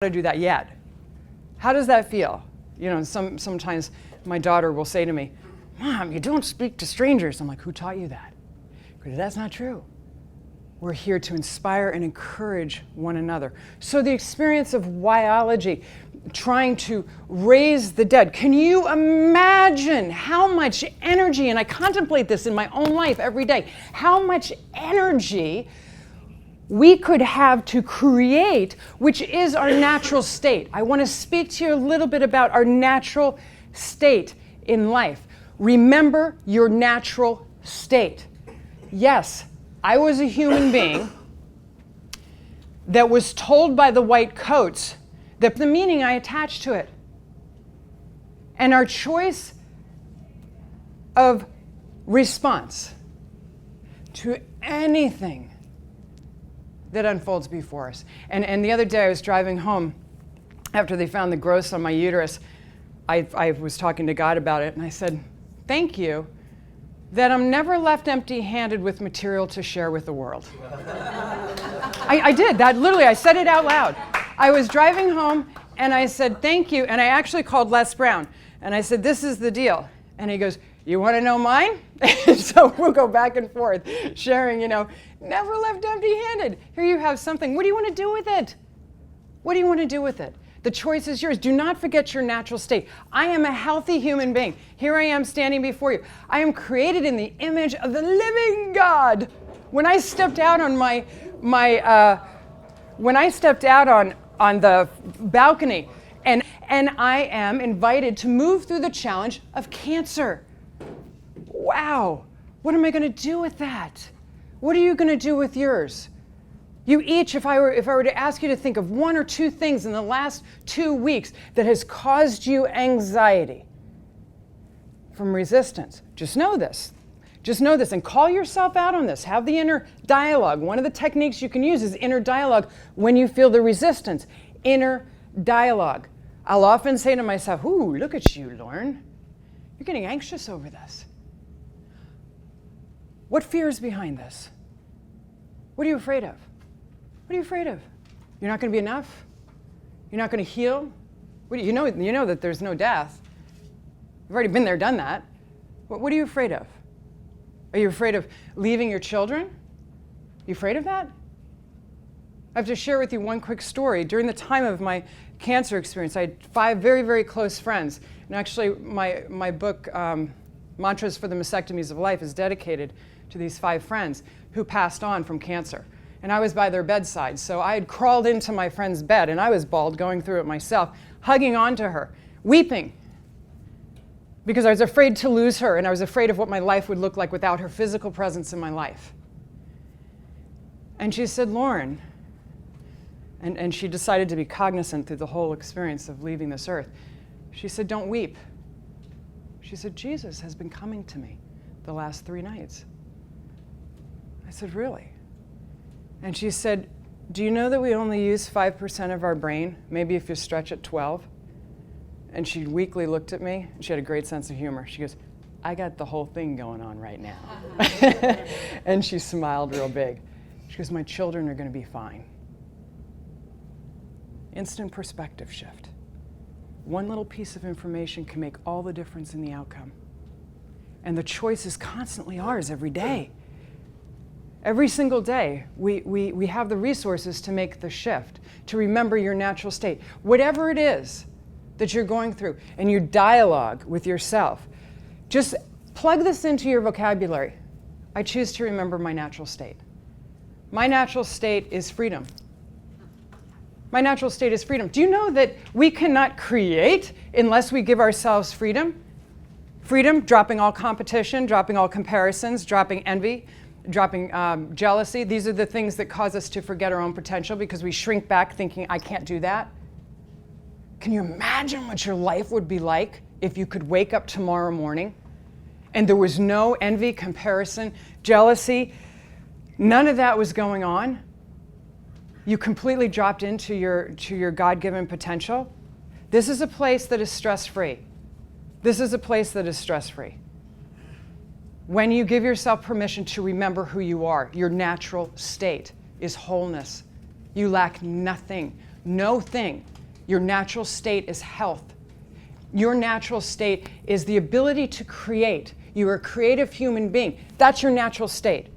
to do that yet. How does that feel? You know, sometimes my daughter will say to me, Mom, you don't speak to strangers. I'm like, who taught you that? Because that's not true. We're here to inspire and encourage one another. So the experience of Yology, trying to raise the dead. Can you imagine how much energy, and I contemplate this in my own life every day, how much energy we could have to create, which is our natural state. I want to speak to you a little bit about our natural state in life. Remember your natural state. Yes, I was a human being that was told by the white coats that the meaning I attached to it. And our choice of response to anything that unfolds before us. And the other day I was driving home after they found the growths on my uterus. I was talking to God about it, and I said, thank you that I'm never left empty-handed with material to share with the world. I did that, literally, I said it out loud. I was driving home and I said, thank you, and I actually called Les Brown. And I said, this is the deal. And he goes, you want to know mine? So we'll go back and forth, sharing, never left empty-handed. Here you have something. What do you want to do with it? What do you want to do with it? The choice is yours. Do not forget your natural state. I am a healthy human being. Here I am standing before you. I am created in the image of the living God. When I stepped out on on the balcony, and I am invited to move through the challenge of cancer. Wow, what am I going to do with that? What are you going to do with yours? You each, if I were to ask you to think of one or two things in the last 2 weeks that has caused you anxiety from resistance, just know this. Just know this and call yourself out on this. Have the inner dialogue. One of the techniques you can use is inner dialogue when you feel the resistance. Inner dialogue. I'll often say to myself, ooh, look at you, Lauren. You're getting anxious over this. What fear is behind this? What are you afraid of? What are you afraid of? You're not going to be enough? You're not going to heal? You know that there's no death. You've already been there, done that. What are you afraid of? Are you afraid of leaving your children? Are you afraid of that? I have to share with you one quick story. During the time of my cancer experience, I had 5 very, very close friends. And actually, my book, Mantras for the Mastectomies of Life, is dedicated to these 5 friends who passed on from cancer. And I was by their bedside. So I had crawled into my friend's bed, and I was bald, going through it myself, hugging onto her, weeping, because I was afraid to lose her, and I was afraid of what my life would look like without her physical presence in my life. And she said, Lauren, and she decided to be cognizant through the whole experience of leaving this earth. She said, don't weep. She said, Jesus has been coming to me the last 3 nights. I said, really? And she said, do you know that we only use 5% of our brain? Maybe if you stretch it, 12. And she weakly looked at me, and she had a great sense of humor. She goes, I got the whole thing going on right now. And she smiled real big. She goes, my children are going to be fine. Instant perspective shift. One little piece of information can make all the difference in the outcome. And the choice is constantly ours every day. Every single day, we have the resources to make the shift, to remember your natural state. Whatever it is that you're going through, and you dialogue with yourself, just plug this into your vocabulary. I choose to remember my natural state. My natural state is freedom. My natural state is freedom. Do you know that we cannot create unless we give ourselves freedom? Freedom, dropping all competition, dropping all comparisons, dropping envy, dropping jealousy. These are the things that cause us to forget our own potential because we shrink back thinking, I can't do that. Can you imagine what your life would be like if you could wake up tomorrow morning and there was no envy, comparison, jealousy? None of that was going on. You completely dropped into your God-given potential. This is a place that is stress-free. This is a place that is stress-free. When you give yourself permission to remember who you are, your natural state is wholeness. You lack nothing. no thing. Your natural state is health. Your natural state is the ability to create. You're a creative human being. That's your natural state.